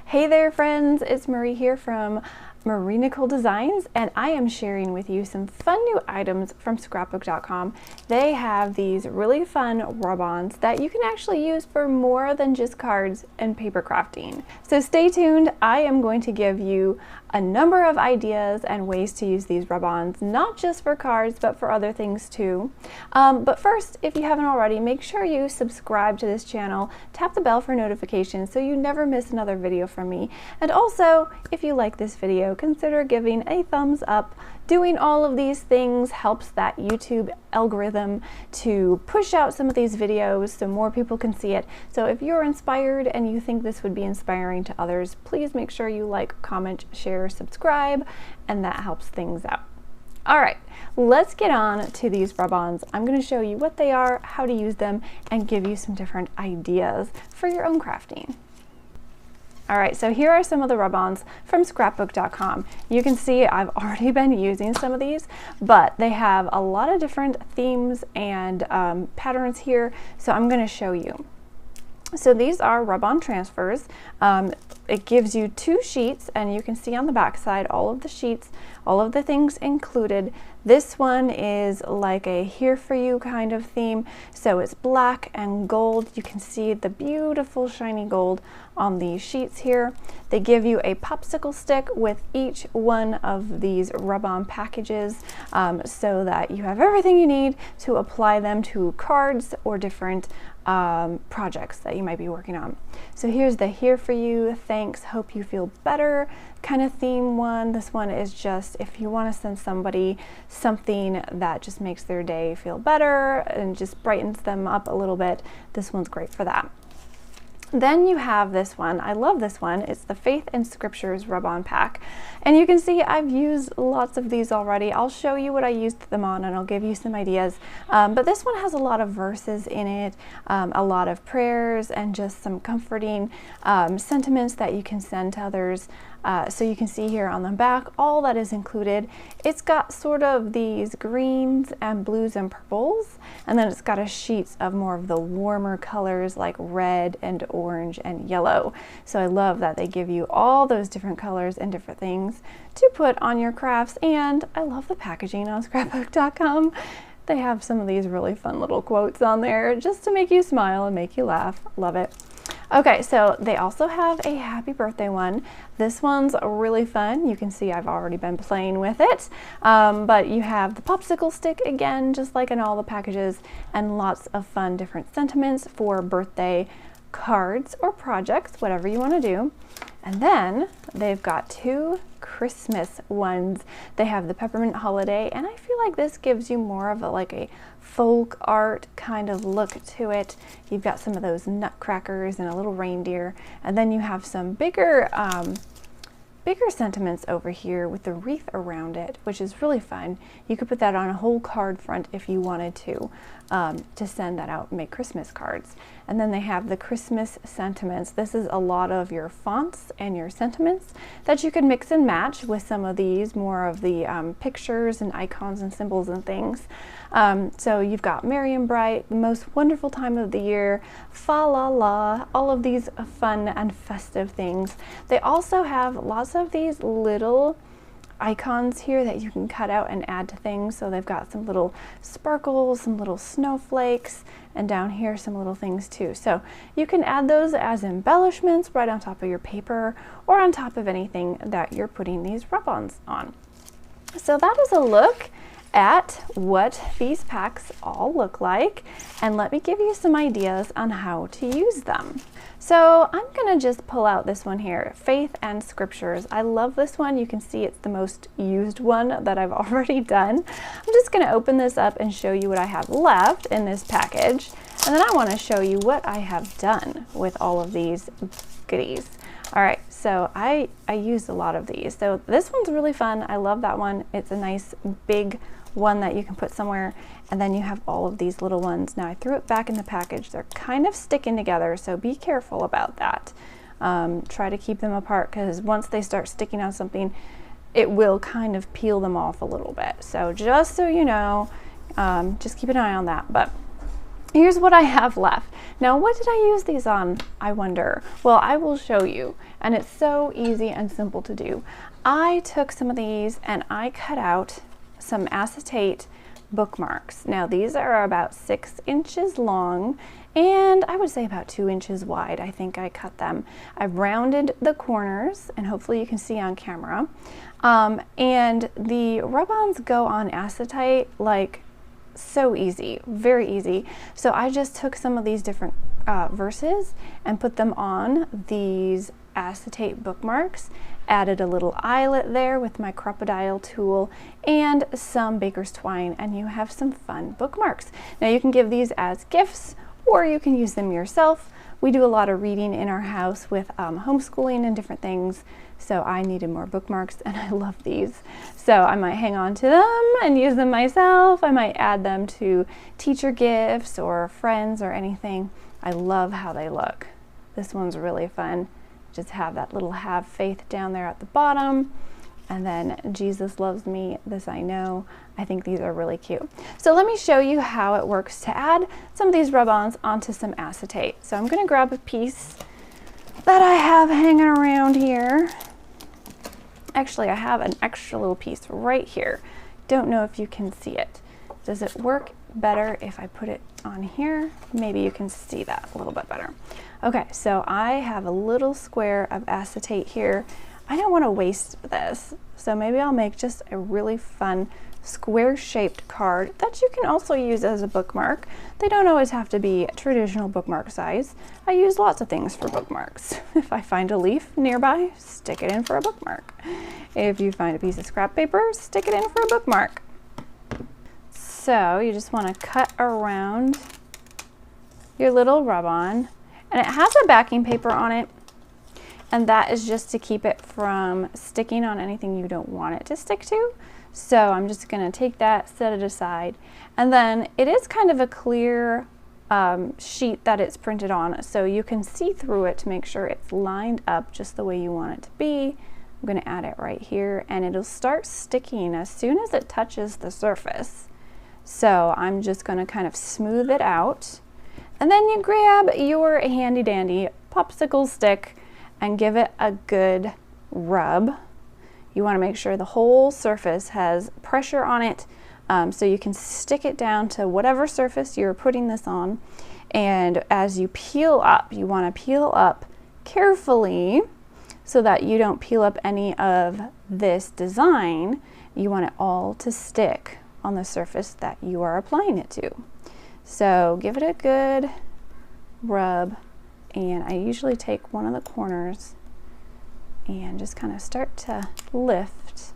Hey there friends, it's Marie here from Nicole Designs, and I am sharing with you some fun new items from scrapbook.com. They have these really fun rub-ons that you can actually use for more than just cards and paper crafting. So stay tuned. I am going to give you a number of ideas and ways to use these rub-ons, not just for cards, but for other things too. But first, if you haven't already, make sure you subscribe to this channel, tap the bell for notifications so you never miss another video from me. And also, if you like this video, consider giving a thumbs up. Doing all of these things helps that YouTube algorithm to push out some of these videos so more people can see it. So if you're inspired and you think this would be inspiring to others, please make sure you like, comment, share, subscribe, and that helps things out. All right, let's get on to these rub-ons. I'm going to show you what they are, how to use them, and give you some different ideas for your own crafting. All right, so here are some of the rub-ons from scrapbook.com. You can see I've already been using some of these, but they have a lot of different themes and patterns here, so I'm going to show you. So these are rub-on transfers. It gives you 2 sheets, and you can see on the back side all of the sheets, all of the things included. This one is like a here for you kind of theme, so it's black and gold. You can see the beautiful shiny gold on these sheets here. They give you a popsicle stick with each one of these rub-on packages, so that you have everything you need to apply them to cards or different projects that you might be working on. So here's the here for you, thanks, hope you feel better kind of theme one. This one is just if you want to send somebody something that just makes their day feel better and just brightens them up a little bit, this one's great for that. Then you have this one. I love this one. It's the Faith and Scriptures rub-on pack. And you can see I've used lots of these already. I'll show you what I used them on and I'll give you some ideas. But this one has a lot of verses in it, a lot of prayers and just some comforting sentiments that you can send to others. So you can see here on the back all that is included. It's got sort of these greens and blues and purples, and then it's got a sheets of more of the warmer colors like red and orange and yellow. So I love that they give you all those different colors and different things to put on your crafts, and I love the packaging on scrapbook.com. They have some of these really fun little quotes on there just to make you smile and make you laugh. Love it. Okay, so they also have a happy birthday one. This one's really fun. You can see I've already been playing with it. But you have the popsicle stick again, just like in all the packages, and lots of fun different sentiments for birthday cards or projects, whatever you want to do. And then they've got 2 Christmas ones. They have the Peppermint holiday, and I feel like this gives you more of a folk art kind of look to it. You've got some of those nutcrackers and a little reindeer, and then you have some bigger sentiments over here with the wreath around it, which is really fun. You could put that on a whole card front if you wanted to send that out and make Christmas cards. And then they have the Christmas sentiments. This is a lot of your fonts and your sentiments that you could mix and match with some of these, more of the pictures and icons and symbols and things. So you've got merry and bright, the most wonderful time of the year, fa la la, all of these fun and festive things. They also have lots of these little icons here that you can cut out and add to things. So they've got some little sparkles, some little snowflakes, and down here some little things too. So you can add those as embellishments right on top of your paper or on top of anything that you're putting these rub-ons on. So that is a look at what these packs all look like, and let me give you some ideas on how to use them. So I'm gonna just pull out this one here, Faith and Scriptures. I love this one. You can see it's the most used one that I've already done. I'm just gonna open this up and show you what I have left in this package, and then I want to show you what I have done with all of these goodies. All right, so I used a lot of these. So this one's really fun. I love that one. It's a nice big one that you can put somewhere, and then you have all of these little ones. Now I threw it back in the package. They're kind of sticking together, so be careful about that. Try to keep them apart, because once they start sticking on something, it will kind of peel them off a little bit. So just so you know, just keep an eye on that. But here's what I have left. Now, what did I use these on, I wonder? Well, I will show you, and it's so easy and simple to do. I took some of these and I cut out some acetate bookmarks. Now, these are about 6 inches long and I would say about 2 inches wide. I think I cut them. I've rounded the corners, and hopefully you can see on camera. And the rub-ons go on acetate like so easy, very easy. So I just took some of these different verses and put them on these acetate bookmarks, added a little eyelet there with my Crop-A-Dile tool and some baker's twine, and you have some fun bookmarks. Now you can give these as gifts or you can use them yourself. We do a lot of reading in our house with homeschooling and different things, so I needed more bookmarks and I love these. So I might hang on to them and use them myself. I might add them to teacher gifts or friends or anything. I love how they look. This one's really fun. Just have that little have faith down there at the bottom. And then Jesus loves me, this I know. I think these are really cute. So let me show you how it works to add some of these rub-ons onto some acetate. So I'm gonna grab a piece that I have hanging around here. Actually, I have an extra little piece right here. Don't know if you can see it. Does it work better if I put it on here? Maybe you can see that a little bit better. Okay, so I have a little square of acetate here. I don't want to waste this, so maybe I'll make just a really fun square-shaped card that you can also use as a bookmark. They don't always have to be traditional bookmark size. I use lots of things for bookmarks. If I find a leaf nearby, stick it in for a bookmark. If you find a piece of scrap paper, stick it in for a bookmark. So you just want to cut around your little rub-on, and it has a backing paper on it, and that is just to keep it from sticking on anything you don't want it to stick to. So I'm just going to take that, set it aside, and then it is kind of a clear sheet that it's printed on, so you can see through it to make sure it's lined up just the way you want it to be. I'm going to add it right here, and it'll start sticking as soon as it touches the surface. So I'm just going to kind of smooth it out, and then you grab your handy dandy popsicle stick and give it a good rub. You want to make sure the whole surface has pressure on it, so you can stick it down to whatever surface you're putting this on. And as you peel up, you want to peel up carefully so that you don't peel up any of this design. You want it all to stick on the surface that you are applying it to. So give it a good rub, and I usually take one of the corners and just kind of start to lift.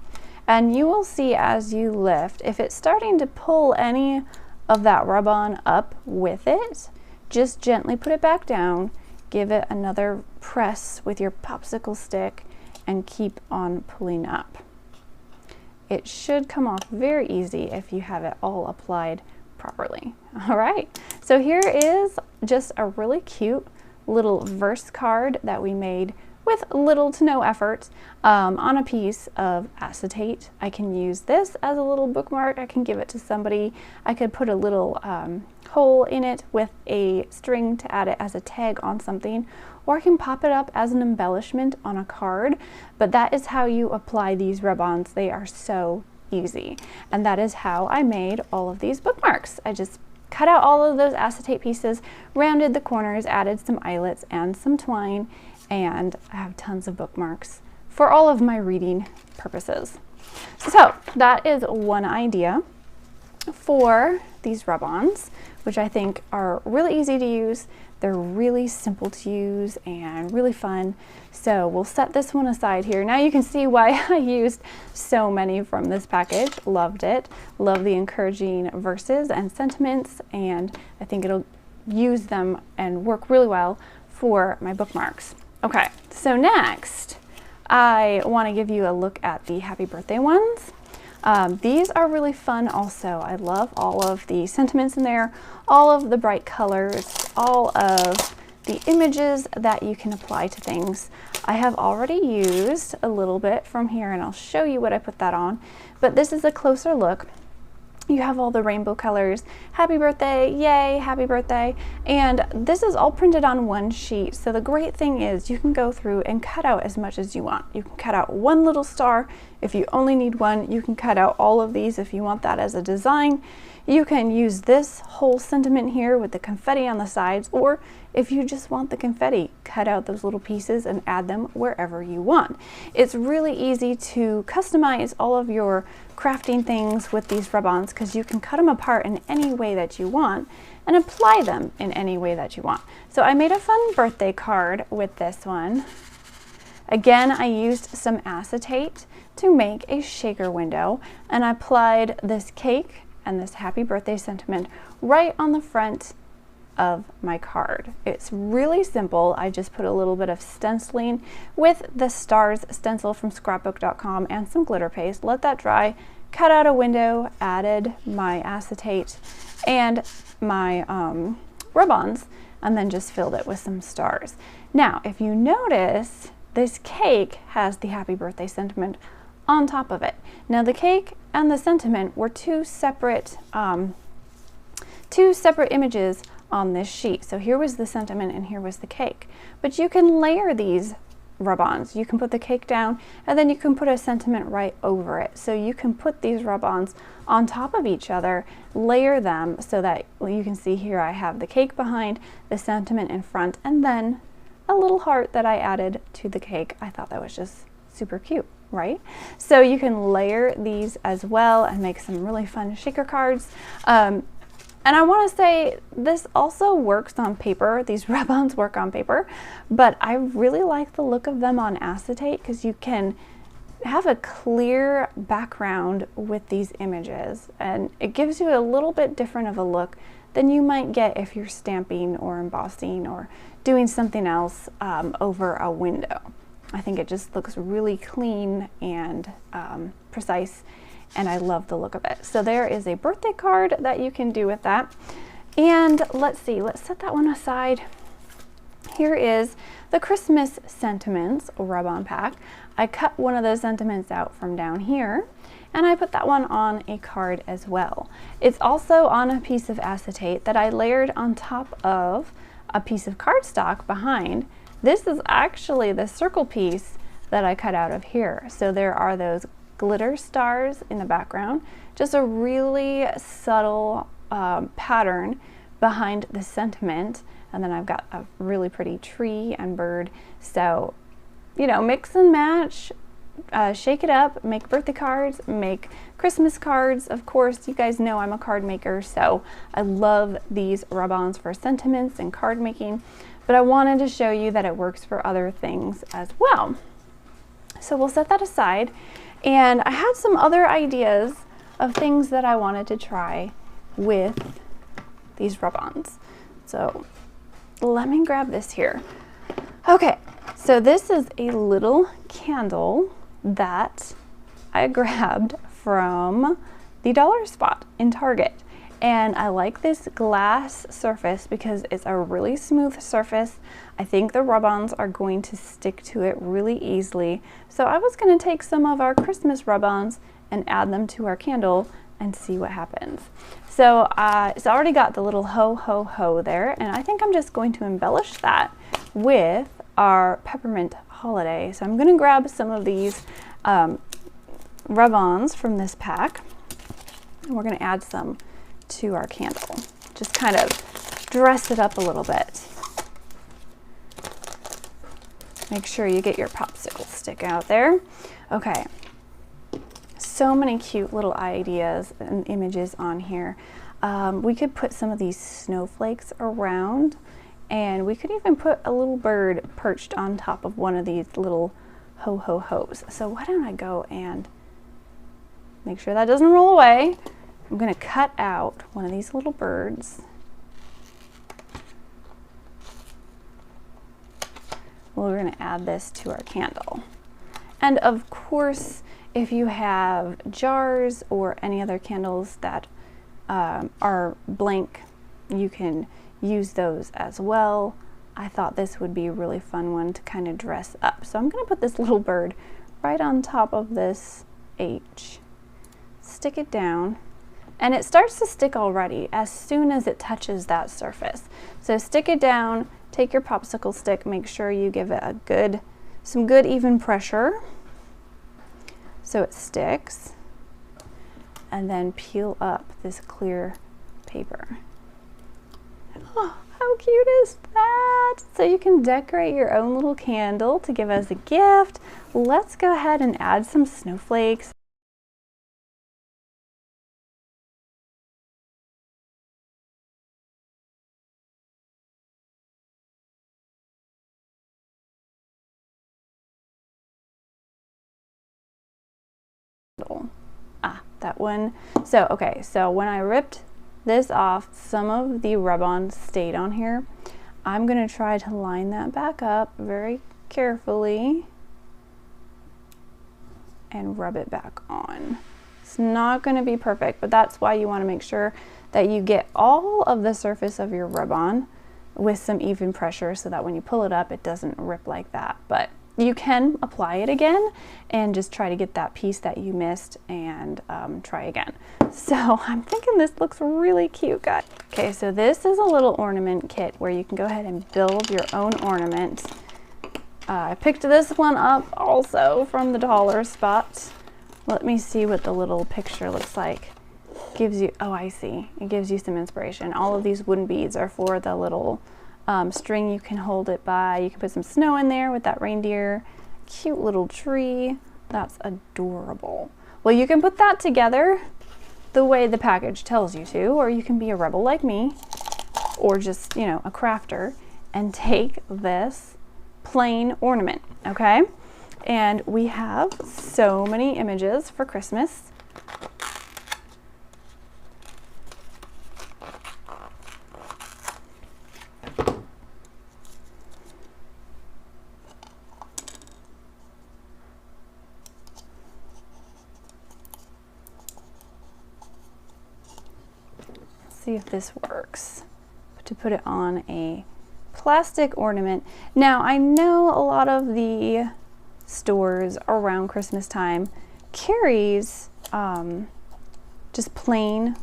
And you will see as you lift, if it's starting to pull any of that rub-on up with it, just gently put it back down, give it another press with your popsicle stick, and keep on pulling up. It should come off very easy if you have it all applied properly. All right, so here is just a really cute little verse card that we made with little to no effort on a piece of acetate. I can use this as a little bookmark. I can give it to somebody. I could put a little hole in it with a string to add it as a tag on something, or I can pop it up as an embellishment on a card. But that is how you apply these rub-ons. They are so easy, and that is how I made all of these bookmarks. I just cut out all of those acetate pieces, rounded the corners, added some eyelets and some twine, and I have tons of bookmarks for all of my reading purposes. So that is one idea for these rub-ons, which I think are really easy to use. They're really simple to use and really fun. So we'll set this one aside here. Now you can see why I used so many from this package. Loved it. Love the encouraging verses and sentiments, and I think it'll use them and work really well for my bookmarks. Okay, so next I want to give you a look at the happy birthday ones. These are really fun also. I love all of the sentiments in there, all of the bright colors, all of the images that you can apply to things. I have already used a little bit from here, and I'll show you what I put that on, but this is a closer look. You have all the rainbow colors. Happy birthday, yay, happy birthday. And this is all printed on one sheet. So the great thing is you can go through and cut out as much as you want. You can cut out one little star if you only need one. You can cut out all of these if you want that as a design. You can use this whole sentiment here with the confetti on the sides, or if you just want the confetti, cut out those little pieces and add them wherever you want. It's really easy to customize all of your crafting things with these rub-ons because you can cut them apart in any way that you want and apply them in any way that you want. So I made a fun birthday card with this one. Again, I used some acetate to make a shaker window, and I applied this cake and this happy birthday sentiment right on the front of my card. It's really simple. I just put a little bit of stenciling with the stars stencil from scrapbook.com and some glitter paste, let that dry, cut out a window, added my acetate and my rub-ons, and then just filled it with some stars. Now, if you notice, this cake has the happy birthday sentiment on top of it. Now the cake and the sentiment were two separate images on this sheet. So here was the sentiment and here was the cake. But you can layer these rub-ons. You can put the cake down and then you can put a sentiment right over it. So you can put these rub-ons on top of each other, layer them so that you can see here I have the cake behind, the sentiment in front, and then a little heart that I added to the cake. I thought that was just super cute, right? So you can layer these as well and make some really fun shaker cards. And I want to say this also works on paper. These rub-ons work on paper, but I really like the look of them on acetate because you can have a clear background with these images, and it gives you a little bit different of a look than you might get if you're stamping or embossing or doing something else over a window. I think it just looks really clean and precise, and I love the look of it. So there is a birthday card that you can do with that. And let's see, let's set that one aside. Here is the Christmas sentiments rub-on pack. I cut one of those sentiments out from down here, and I put that one on a card as well. It's also on a piece of acetate that I layered on top of a piece of cardstock behind. This is actually the circle piece that I cut out of here. So there are those glitter stars in the background, just a really subtle pattern behind the sentiment, and then I've got a really pretty tree and bird. So, you know, mix and match, shake it up, make birthday cards, make Christmas cards. Of course, you guys know I'm a card maker, so I love these rub-ons for sentiments and card making, but I wanted to show you that it works for other things as well. So we'll set that aside. And I had some other ideas of things that I wanted to try with these rub-ons. So let me grab this here. Okay, so this is a little candle that I grabbed from the dollar spot in Target. And I like this glass surface because it's a really smooth surface. I think the rub-ons are going to stick to it really easily. So I was going to take some of our Christmas rub-ons and add them to our candle and see what happens. So it's already got the little ho ho ho there, and I think I'm just going to embellish that with our Peppermint holiday. So I'm going to grab some of these rub-ons from this pack, and we're going to add some to our candle. Just kind of dress it up a little bit. Make sure you get your popsicle stick out there. Okay, so many cute little ideas and images on here. We could put some of these snowflakes around, and we could even put a little bird perched on top of one of these little ho ho ho's. So why don't I go and make sure that doesn't roll away. I'm going to cut out one of these little birds. We're going to add this to our candle. And of course, if you have jars or any other candles that are blank, you can use those as well. I thought this would be a really fun one to kind of dress up. So I'm going to put this little bird right on top of this H. Stick it down. and it starts to stick already as soon as it touches that surface. So stick it down, take your popsicle stick, make sure you give it some good even pressure so it sticks, and then peel up this clear paper. Oh, how cute is that? So you can decorate your own little candle to give as a gift. Let's go ahead and add some snowflakes. That one. So, okay, so when I ripped this off, some of the rub-on stayed on here. I'm gonna try to line that back up very carefully and rub it back on. It's not gonna be perfect, but that's why you wanna make sure that you get all of the surface of your rub-on with some even pressure so that when you pull it up, it doesn't rip like that. But you can apply it again and just try to get that piece that you missed and try again. So I'm thinking this looks really cute, guys. Okay, so this is a little ornament kit where you can go ahead and build your own ornament. I picked this one up also from the dollar spot. Let me see what the little picture looks like. Gives you, oh, I see. It gives you some inspiration. All of these wooden beads are for the little string you can hold it by. You can put some snow in there with that reindeer. Cute little tree. That's adorable. Well, you can put that together the way the package tells you to, or you can be a rebel like me, or just, you know, a crafter, and take this plain ornament, okay? And we have so many images for Christmas. See if this works to put it on a plastic ornament. Now I know a lot of the stores around Christmas time carries just plain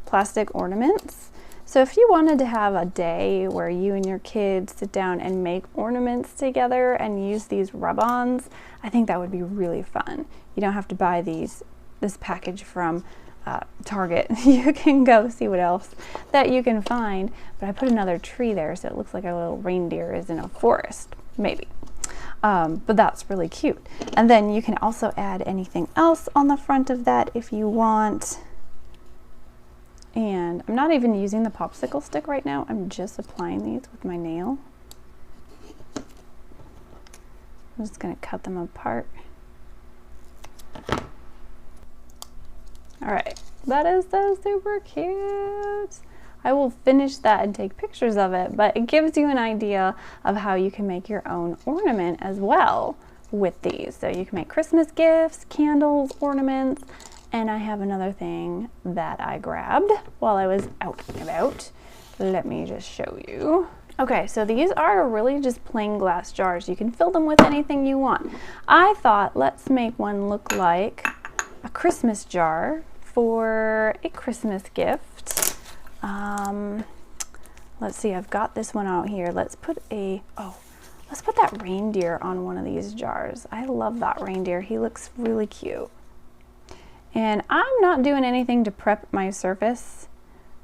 plastic ornaments. So if you wanted to have a day where you and your kids sit down and make ornaments together and use these rub-ons, I think that would be really fun. You don't have to buy this package from Target. You can go see what else that you can find, but I put another tree there so it looks like a little reindeer is in a forest, maybe. But that's really cute. And then you can also add anything else on the front of that if you want. And I'm not even using the popsicle stick right now. I'm just applying these with my nail. I'm just going to cut them apart. All right, that is so super cute. I will finish that and take pictures of it, but it gives you an idea of how you can make your own ornament as well with these. So you can make Christmas gifts, candles, ornaments, and I have another thing that I grabbed while I was out and about. Let me just show you. Okay, so these are really just plain glass jars. You can fill them with anything you want. I thought, let's make one look like a Christmas jar for a Christmas gift. Let's see, I've got this one out here. Let's put that reindeer on one of these jars. I love that reindeer. He looks really cute. And I'm not doing anything to prep my surface,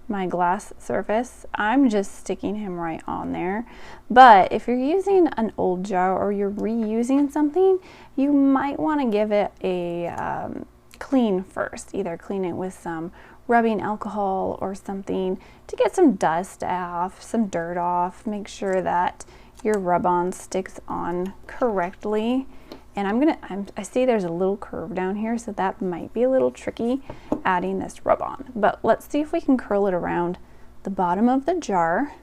my glass surface. I'm just sticking him right on there. But if you're using an old jar or you're reusing something, you might want to give it a clean first. Either clean it with some rubbing alcohol or something to get some dust off, some dirt off. Make sure that your rub-on sticks on correctly. And I see there's a little curve down here, so that might be a little tricky adding this rub-on. But let's see if we can curl it around the bottom of the jar.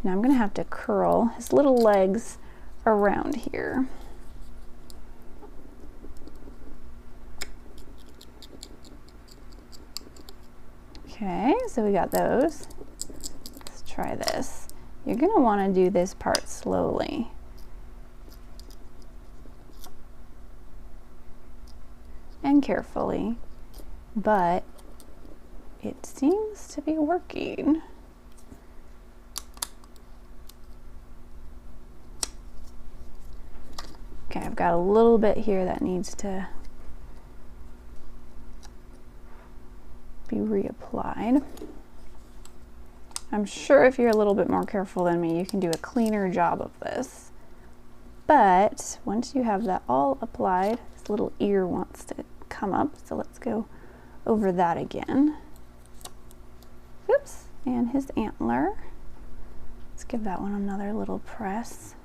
Now I'm gonna have to curl his little legs around here. Okay, so we got those. Let's try this. You're gonna wanna do this part slowly. and carefully, but it seems to be working. Okay, I've got a little bit here that needs to be reapplied. I'm sure if you're a little bit more careful than me, you can do a cleaner job of this. But once you have that all applied, this little ear wants to come up, so let's go over that again. Oops, and his antler. Let's give that one another little press.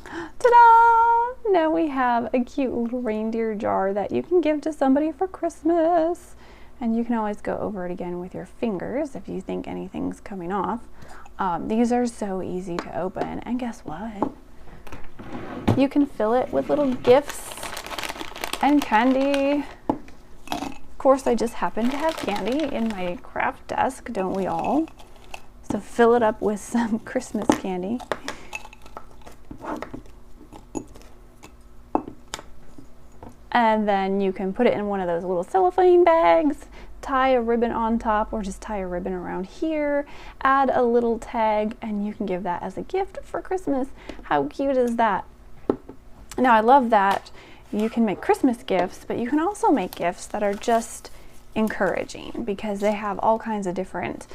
Ta-da! Now we have a cute little reindeer jar that you can give to somebody for Christmas. And you can always go over it again with your fingers if you think anything's coming off. These are so easy to open, and guess what? You can fill it with little gifts and candy. Of course, I just happen to have candy in my craft desk, don't we all? So fill it up with some Christmas candy. And then you can put it in one of those little cellophane bags, tie a ribbon on top, or just tie a ribbon around here, add a little tag, and you can give that as a gift for Christmas. How cute is that? Now, I love that you can make Christmas gifts, but you can also make gifts that are just encouraging, because they have all kinds of different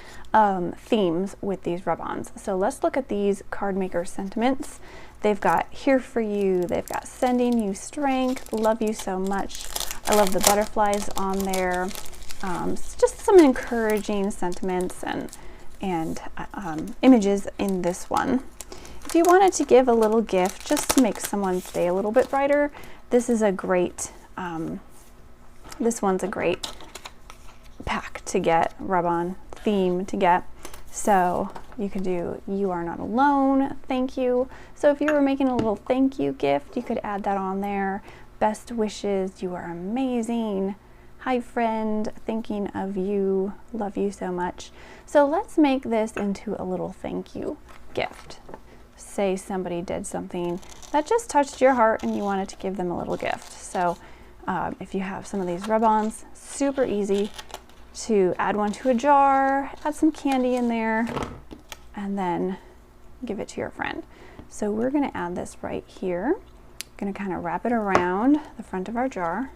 themes with these rub-ons. So let's look at these card maker sentiments. They've got here for you, they've got sending you strength, love you so much. I love the butterflies on there. Just some encouraging sentiments and images in this one. If you wanted to give a little gift just to make someone's day a little bit brighter, this is a great, this one's a great pack to get, rub-on theme to get. So you could do "You Are Not Alone," thank you. So if you were making a little thank you gift, you could add that on there. Best wishes, you are amazing. Hi friend, thinking of you, love you so much. So let's make this into a little thank you gift. Say somebody did something that just touched your heart and you wanted to give them a little gift. So if you have some of these rub-ons, super easy to add one to a jar, add some candy in there, and then give it to your friend. So we're gonna add this right here. Gonna kind of wrap it around the front of our jar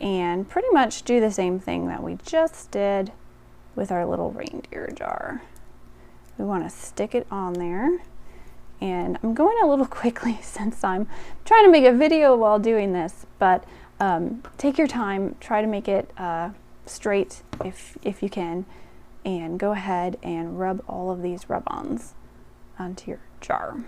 and pretty much do the same thing that we just did with our little reindeer jar. We want to stick it on there, and I'm going a little quickly since I'm trying to make a video while doing this, but take your time, try to make it straight if you can, and go ahead and rub all of these rub-ons onto your jar.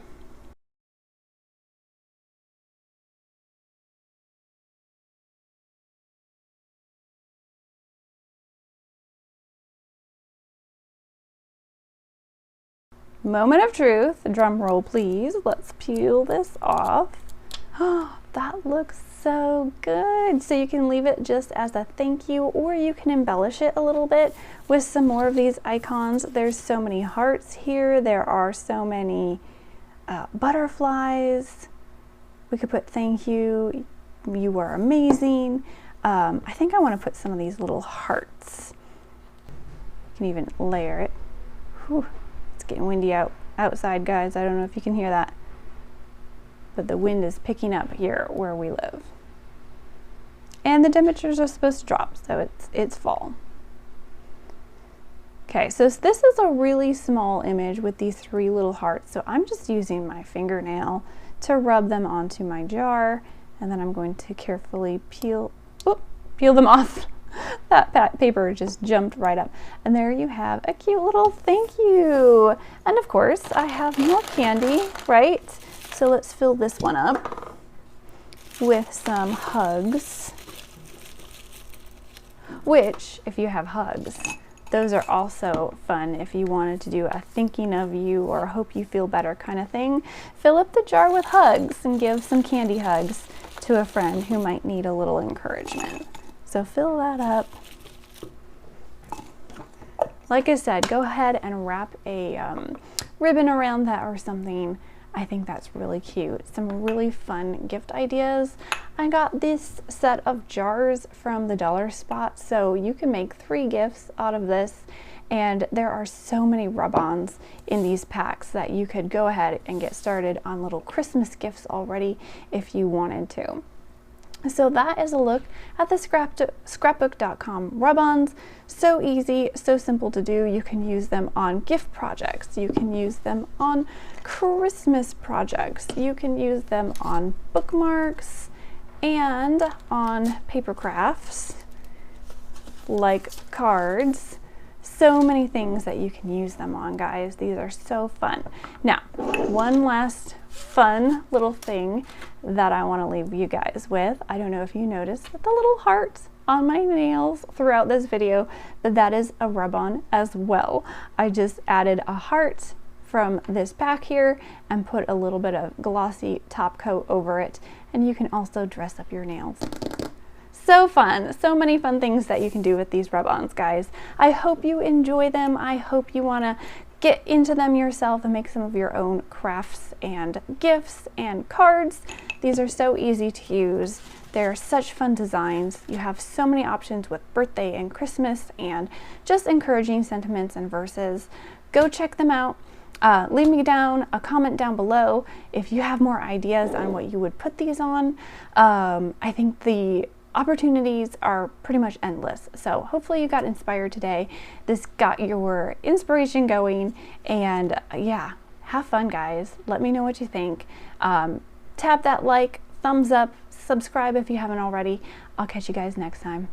Moment of truth, drum roll please. Let's peel this off. Oh, that looks so good. So you can leave it just as a thank you, or you can embellish it a little bit with some more of these icons. There's so many hearts here. There are so many butterflies. We could put thank you, you are amazing. I think I want to put some of these little hearts. You can even layer it. Whew. It's getting windy outside, guys. I don't know if you can hear that, but the wind is picking up here where we live. And the temperatures are supposed to drop, so it's fall. Okay, so this is a really small image with these 3 little hearts, so I'm just using my fingernail to rub them onto my jar, and then I'm going to carefully peel them off. That paper just jumped right up. And there you have a cute little thank you. And of course, I have more candy, right? So let's fill this one up with some hugs, which, if you have hugs, those are also fun if you wanted to do a thinking of you or hope you feel better kind of thing. Fill up the jar with hugs and give some candy hugs to a friend who might need a little encouragement. So fill that up like I said, go ahead and wrap a ribbon around that or something. I think that's really cute. Some really fun gift ideas. I got this set of jars from the dollar spot, so you can make 3 gifts out of this, and there are so many rub-ons in these packs that you could go ahead and get started on little Christmas gifts already if you wanted to. So that is a look at the scrapbook.com rub-ons. So easy, so simple to do. You can use them on gift projects. You can use them on Christmas projects. You can use them on bookmarks and on paper crafts like cards. So many things that you can use them on, guys. These are so fun. Now, one last fun little thing that I want to leave you guys with. I don't know if you noticed the little hearts on my nails throughout this video, but that is a rub-on as well. I just added a heart from this pack here and put a little bit of glossy top coat over it, and you can also dress up your nails. So fun, so many fun things that you can do with these rub-ons, guys. I hope you enjoy them. I hope you want to get into them yourself and make some of your own crafts and gifts and cards. These are so easy to use. They're such fun designs. You have so many options with birthday and Christmas and just encouraging sentiments and verses. Go check them out. Leave me down a comment down below if you have more ideas on what you would put these on. I think the opportunities are pretty much endless. So hopefully you got inspired today. This got your inspiration going, and yeah, have fun, guys. Let me know what you think. Tap that like, thumbs up, subscribe if you haven't already. I'll catch you guys next time.